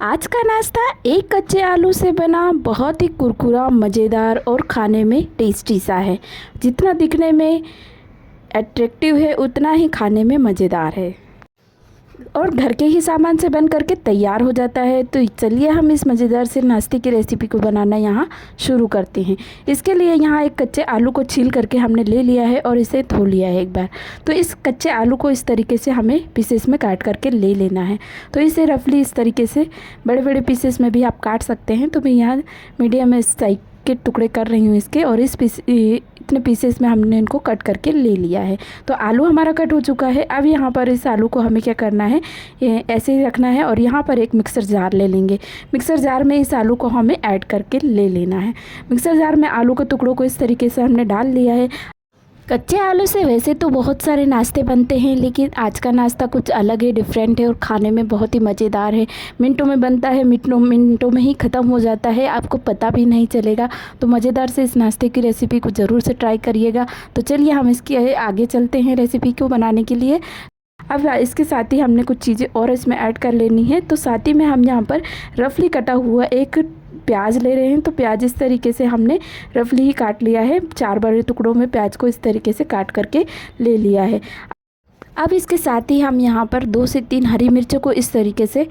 आज का नाश्ता एक कच्चे आलू से बना बहुत ही कुरकुरा, मज़ेदार और खाने में टेस्टी सा है। जितना दिखने में अट्रैक्टिव है उतना ही खाने में मज़ेदार है और घर के ही सामान से बन करके तैयार हो जाता है। तो चलिए हम इस मज़ेदार से नाश्ते की रेसिपी को बनाना यहाँ शुरू करते हैं। इसके लिए यहाँ एक कच्चे आलू को छील करके हमने ले लिया है और इसे धो लिया है एक बार। तो इस कच्चे आलू को इस तरीके से हमें पीसेस में काट करके ले लेना है। तो इसे रफली इस तरीके से बड़े बड़े पीसेस में भी आप काट सकते हैं। तो मैं यहाँ मीडियम साइज के टुकड़े कर रही हूँ इसके, और इतने पीसेस में हमने इनको कट करके ले लिया है। तो आलू हमारा कट हो चुका है। अब यहाँ पर इस आलू को हमें क्या करना है, ऐसे ही रखना है और यहाँ पर एक मिक्सर जार ले लेंगे। मिक्सर जार में इस आलू को हमें ऐड करके ले लेना है। मिक्सर जार में आलू के टुकड़ों को इस तरीके से हमने डाल लिया है। कच्चे आलू से वैसे तो बहुत सारे नाश्ते बनते हैं, लेकिन आज का नाश्ता कुछ अलग है, डिफरेंट है और खाने में बहुत ही मज़ेदार है। मिनटों में बनता है, मिनटों में ही ख़त्म हो जाता है, आपको पता भी नहीं चलेगा। तो मज़ेदार से इस नाश्ते की रेसिपी को ज़रूर से ट्राई करिएगा। तो चलिए हम इसके आगे चलते हैं रेसिपी को बनाने के लिए। अब इसके साथ ही हमने कुछ चीज़ें और इसमें ऐड कर लेनी है। तो साथ ही में हम यहाँ पर रफली कटा हुआ एक प्याज ले रहे हैं। तो प्याज इस तरीके से हमने रफली ही काट लिया है। 4 बड़े टुकड़ों में प्याज को इस तरीके से काट करके ले लिया है। अब इसके साथ ही हम यहाँ पर 2 से 3 हरी मिर्चों को इस तरीके से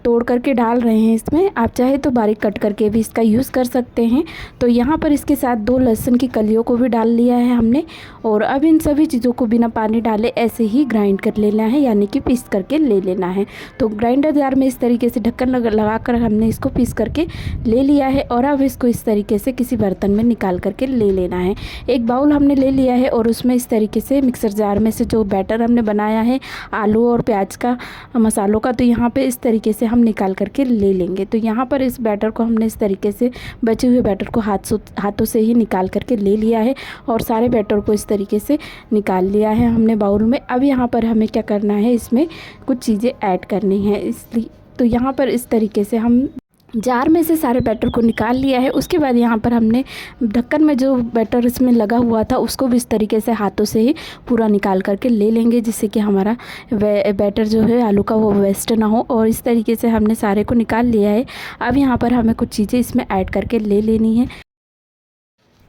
तोड़ करके डाल रहे हैं इसमें। आप चाहे तो बारीक कट करके भी इसका यूज़ कर सकते हैं। तो यहाँ पर इसके साथ 2 लहसुन की कलियों को भी डाल लिया है हमने। और अब इन सभी चीज़ों को बिना पानी डाले ऐसे ही ग्राइंड कर लेना है, यानी कि पीस करके ले लेना है। तो ग्राइंडर जार में इस तरीके से ढक्कन लगा कर हमने इसको पीस करके ले लिया है। और अब इसको इस तरीके से किसी बर्तन में निकाल करके ले लेना है। एक बाउल हमने ले लिया है और उसमें इस तरीके से मिक्सर जार में से जो बैटर हमने बनाया है आलू और प्याज का, मसालों का, तो यहाँ पे इस तरीके से हम निकाल करके ले लेंगे। तो यहाँ पर इस बैटर को हमने इस तरीके से बचे हुए बैटर को हाथों से ही निकाल करके ले लिया है और सारे बैटर को इस तरीके से निकाल लिया है हमने बाउल में। अब यहाँ पर हमें क्या करना है, इसमें कुछ चीज़ें ऐड करनी है। इसलिए तो यहाँ पर इस तरीके से हम जार में से सारे बैटर को निकाल लिया है। उसके बाद यहाँ पर हमने ढक्कन में जो बैटर इसमें लगा हुआ था उसको भी इस तरीके से हाथों से ही पूरा निकाल करके ले लेंगे, जिससे कि हमारा बैटर जो है आलू का वो वेस्ट ना हो। और इस तरीके से हमने सारे को निकाल लिया है। अब यहाँ पर हमें कुछ चीज़ें इसमें ऐड करके ले लेनी है।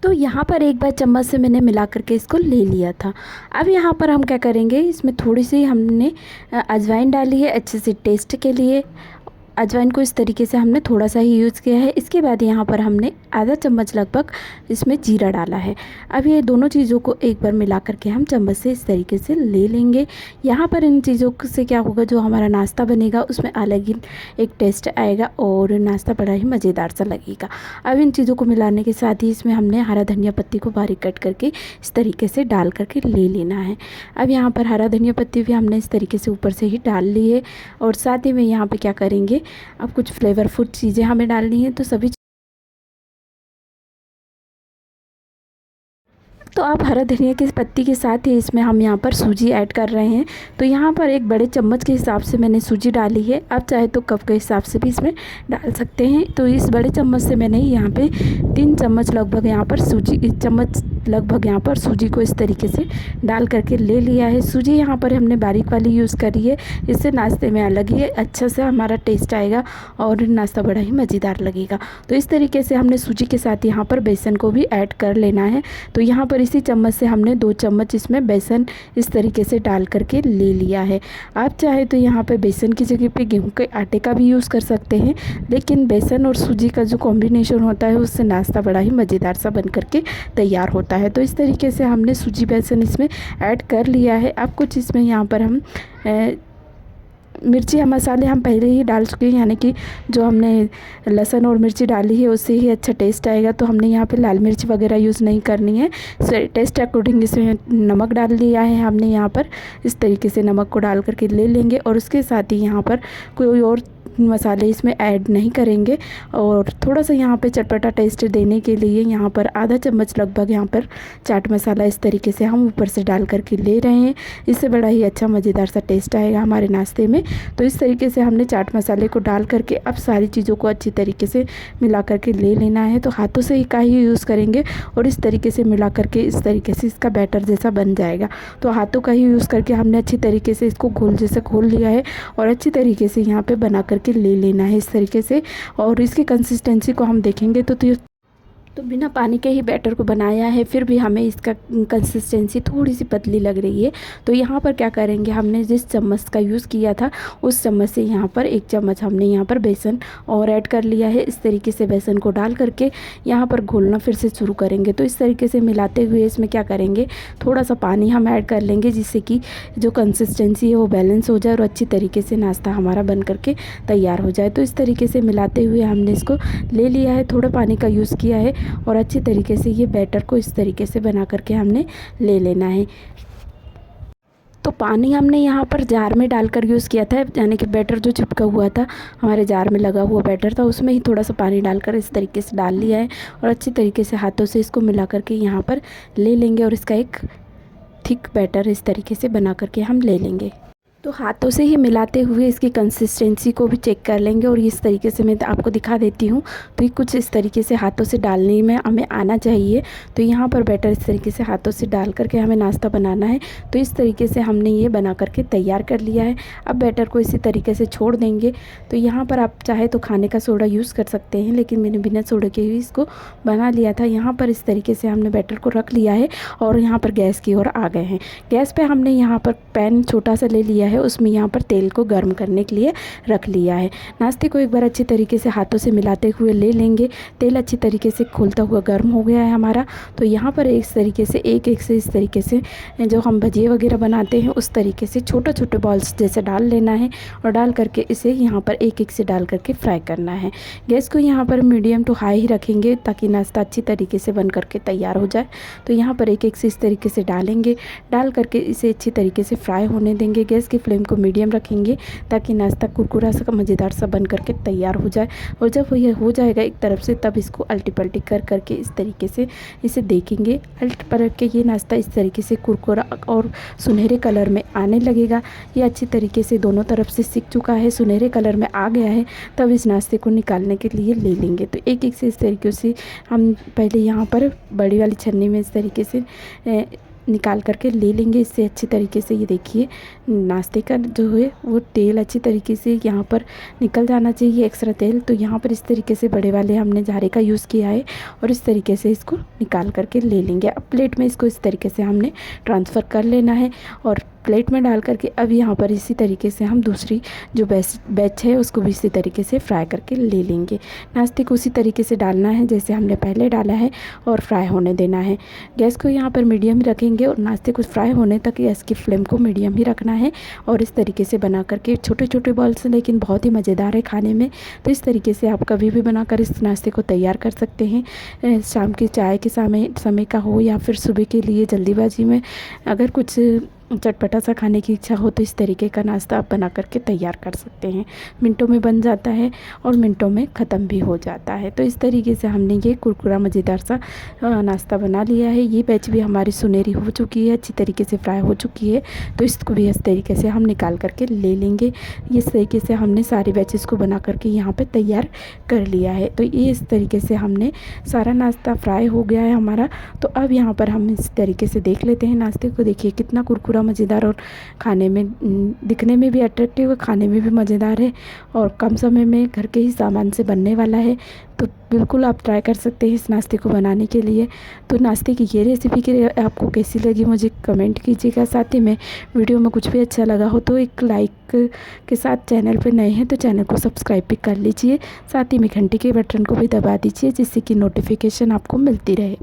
तो यहाँ पर एक बार चम्मच से मैंने मिला करके इसको ले लिया था। अब यहाँ पर हम क्या करेंगे, इसमें थोड़ी सी हमने अजवाइन डाली है अच्छे से टेस्ट के लिए। अजवाइन को इस तरीके से हमने थोड़ा सा ही यूज़ किया है। इसके बाद यहाँ पर हमने आधा चम्मच लगभग इसमें जीरा डाला है। अब ये दोनों चीज़ों को एक बार मिला करके हम चम्मच से इस तरीके से ले लेंगे। यहाँ पर इन चीज़ों से क्या होगा, जो हमारा नाश्ता बनेगा उसमें अलग ही एक टेस्ट आएगा और नाश्ता बड़ा ही मज़ेदार सा लगेगा। अब इन चीज़ों को मिलाने के साथ ही इसमें हमने हरा धनिया पत्ती को बारीक कट करके इस तरीके से डाल करके ले लेना है। अब यहाँ पर हरा धनिया पत्ती भी हमने इस तरीके से ऊपर से ही डाल ली है। और साथ ही में यहाँ पर क्या करेंगे, अब कुछ फ्लेवरफुल चीज़ें हमें डालनी है। तो सभी तो आप हरा धनिया की पत्ती के साथ ही इसमें हम यहाँ पर सूजी ऐड कर रहे हैं। तो यहाँ पर एक बड़े चम्मच के हिसाब से मैंने सूजी डाली है। आप चाहे तो कप के हिसाब से भी इसमें डाल सकते हैं। तो इस बड़े चम्मच से मैंने यहाँ पे 3 चम्मच लगभग यहाँ पर सूजी को इस तरीके से डाल करके ले लिया है। सूजी यहाँ पर हमने बारीक वाली यूज़ करी है, इससे नाश्ते में अलग ही अच्छा से हमारा टेस्ट आएगा और नाश्ता बड़ा ही मज़ेदार लगेगा। तो इस तरीके से हमने सूजी के साथ यहाँ पर बेसन को भी ऐड कर लेना है। तो यहाँ पर इसी चम्मच से हमने 2 चम्मच इसमें बेसन इस तरीके से डाल करके ले लिया है। आप चाहे तो यहाँ पे बेसन की जगह पे गेहूं के आटे का भी यूज़ कर सकते हैं, लेकिन बेसन और सूजी का जो कॉम्बिनेशन होता है उससे नाश्ता बड़ा ही मज़ेदार सा बन करके तैयार होता है। तो इस तरीके से हमने सूजी बेसन इसमें ऐड कर लिया है। अब कुछ इसमें यहाँ पर हम मिर्ची मसाले हम पहले ही डाल चुके हैं, यानी कि जो हमने लहसुन और मिर्ची डाली है उससे ही अच्छा टेस्ट आएगा। तो हमने यहाँ पे लाल मिर्च वगैरह यूज़ नहीं करनी है। टेस्ट अकॉर्डिंग इसमें नमक डाल दिया है हमने। यहाँ पर इस तरीके से नमक को डाल करके ले लेंगे और उसके साथ ही यहाँ पर कोई और मसाले इसमें ऐड नहीं करेंगे। और थोड़ा सा यहाँ पे चटपटा टेस्ट देने के लिए यहाँ पर आधा चम्मच लगभग यहाँ पर चाट मसाला इस तरीके से हम ऊपर से डाल करके ले रहे हैं। इससे बड़ा ही अच्छा मज़ेदार सा टेस्ट आएगा हमारे नाश्ते में। तो इस तरीके से हमने चाट मसाले को डाल करके अब सारी चीज़ों को अच्छी तरीके से मिला करके ले लेना है। तो हाथों से ही का ही यूज़ करेंगे और इस तरीके से मिला करके इस तरीके से इसका बैटर जैसा बन जाएगा। तो हाथों का ही यूज़ करके हमने अच्छी तरीके से इसको घोल जैसे घोल लिया है और अच्छी तरीके से यहाँ पर बना करके करके ले लेना है इस तरीके से। और इसकी कंसिस्टेंसी को हम देखेंगे तो बिना पानी के ही बैटर को बनाया है, फिर भी हमें इसका कंसिस्टेंसी थोड़ी सी पतली लग रही है। तो यहाँ पर क्या करेंगे, हमने जिस चम्मच का यूज़ किया था उस चम्मच से यहाँ पर 1 चम्मच हमने यहाँ पर बेसन और ऐड कर लिया है। इस तरीके से बेसन को डाल करके यहाँ पर घोलना फिर से शुरू करेंगे। तो इस तरीके से मिलाते हुए इसमें क्या करेंगे, थोड़ा सा पानी हम ऐड कर लेंगे, जिससे कि जो कंसिस्टेंसी है वो बैलेंस हो जाए और अच्छी तरीके से नाश्ता हमारा बन करके तैयार हो जाए। तो इस तरीके से मिलाते हुए हमने इसको ले लिया है, थोड़ा पानी का यूज़ किया है और अच्छी तरीके से ये बैटर को इस तरीके से बना करके हमने ले लेना है। तो पानी हमने यहाँ पर जार में डालकर यूज़ किया था, यानी कि बैटर जो चिपका हुआ था, हमारे जार में लगा हुआ बैटर था, उसमें ही थोड़ा सा पानी डालकर इस तरीके से डाल लिया है और अच्छी तरीके से हाथों से इसको मिला करके यहाँ पर ले लेंगे और इसका एक थिक बैटर इस तरीके से बना करके हम ले लेंगे। तो हाथों से ही मिलाते हुए इसकी कंसिस्टेंसी को भी चेक कर लेंगे और इस तरीके से मैं आपको दिखा देती हूँ। तो ये कुछ इस तरीके से हाथों से डालने में हमें आना चाहिए। तो यहाँ पर बैटर इस तरीके से हाथों से डाल करके हमें नाश्ता बनाना है। तो इस तरीके से हमने ये बना करके तैयार कर लिया है। अब बैटर को इसी तरीके से छोड़ देंगे। तो यहाँ पर आप चाहे तो खाने का सोडा यूज़ कर सकते हैं, लेकिन मैंने बिना सोडा के ही इसको बना लिया था। यहाँ पर इस तरीके से हमने बैटर को रख लिया है और यहाँ पर गैस की ओर आ गए हैं। गैस पर हमने यहाँ पर पैन छोटा सा ले लिया है, उसमें यहाँ पर तेल को गर्म करने के लिए रख लिया है। नाश्ते को एक बार अच्छी तरीके से हाथों से मिलाते हुए ले लेंगे। तेल अच्छी तरीके से खोलता हुआ गर्म हो गया है हमारा। तो यहाँ पर इस तरीके से एक से इस तरीके से जो हम भजिए वगैरह बनाते हैं उस तरीके से छोटे छोटे बॉल्स जैसे डाल लेना है और डाल करके इसे यहाँ पर एक से डाल करके फ्राई करना है। गैस को यहाँ पर मीडियम टू हाई ही रखेंगे ताकि नाश्ता अच्छी तरीके से बन करके तैयार हो जाए। तो यहाँ पर एक से इस तरीके से डालेंगे, डाल करके इसे अच्छी तरीके से फ्राई होने देंगे। गैस की फ्लेम को मीडियम रखेंगे ताकि नाश्ता कुरकुरा सा मज़ेदार सा बन करके तैयार हो जाए। और जब ये हो जाएगा एक तरफ से, तब इसको अल्टी पल्टी कर करके इस तरीके से इसे देखेंगे। अल्ट पलट के ये नाश्ता इस तरीके से कुरकुरा और सुनहरे कलर में आने लगेगा। ये अच्छी तरीके से दोनों तरफ से सिक चुका है, सुनहरे कलर में आ गया है। तब इस नाश्ते को निकालने के लिए ले लेंगे। तो एक से इस तरीके से हम पहले यहाँ पर बड़ी वाली छन्नी में इस तरीके से निकाल करके ले लेंगे। इससे अच्छी तरीके से ये देखिए नाश्ते का जो है वो तेल अच्छी तरीके से यहाँ पर निकल जाना चाहिए, एक्स्ट्रा तेल। तो यहाँ पर इस तरीके से बड़े वाले हमने झारे का यूज़ किया है और इस तरीके से इसको निकाल करके ले लेंगे। अब प्लेट में इसको इस तरीके से हमने ट्रांसफ़र कर लेना है और प्लेट में डाल करके अब यहाँ पर इसी तरीके से हम दूसरी जो बैच है उसको भी इसी तरीके से फ्राई करके ले लेंगे। नाश्ते को उसी तरीके से डालना है जैसे हमने पहले डाला है और फ्राई होने देना है। गैस को यहाँ पर मीडियम रखेंगे और नाश्ते को फ्राई होने तक गैस की फ्लेम को मीडियम ही रखना है। और इस तरीके से बना करके छोटे छोटे बॉल्स, लेकिन बहुत ही मज़ेदार है खाने में। तो इस तरीके से आप कभी भी बनाकर इस नाश्ते को तैयार कर सकते हैं। शाम की चाय के समय का हो या फिर सुबह के लिए जल्दीबाजी में अगर कुछ चटपटा सा खाने की इच्छा हो तो इस तरीके का नाश्ता आप बना करके तैयार कर सकते हैं। मिनटों में बन जाता है और मिनटों में ख़त्म भी हो जाता है। तो इस तरीके से हमने ये कुरकुरा मज़ेदार सा नाश्ता बना लिया है। ये बैच भी हमारी सुनहरी हो चुकी है, अच्छी तरीके से फ्राई हो चुकी है। तो इसको भी इस तरीके से हम निकाल करके ले लेंगे। इस तरीके से हमने सारी बैचेस को बना करके यहाँ पर तैयार कर लिया है। तो ये इस तरीके से हमने सारा नाश्ता फ्राई हो गया है हमारा। तो अब यहाँ पर हम इस तरीके से देख लेते हैं नाश्ते को। देखिए कितना कुरकुरा मज़ेदार और खाने में दिखने में भी अट्रैक्टिव है, खाने में भी मज़ेदार है और कम समय में घर के ही सामान से बनने वाला है। तो बिल्कुल आप ट्राई कर सकते हैं इस नाश्ते को बनाने के लिए। तो नाश्ते की ये रेसिपी के आपको कैसी लगी मुझे कमेंट कीजिएगा। साथ ही में वीडियो में कुछ भी अच्छा लगा हो तो एक लाइक के साथ, चैनल पर नए हैं तो चैनल को सब्सक्राइब भी कर लीजिए। साथ ही में घंटी के बटन को भी दबा दीजिए जिससे कि नोटिफिकेशन आपको मिलती रहे।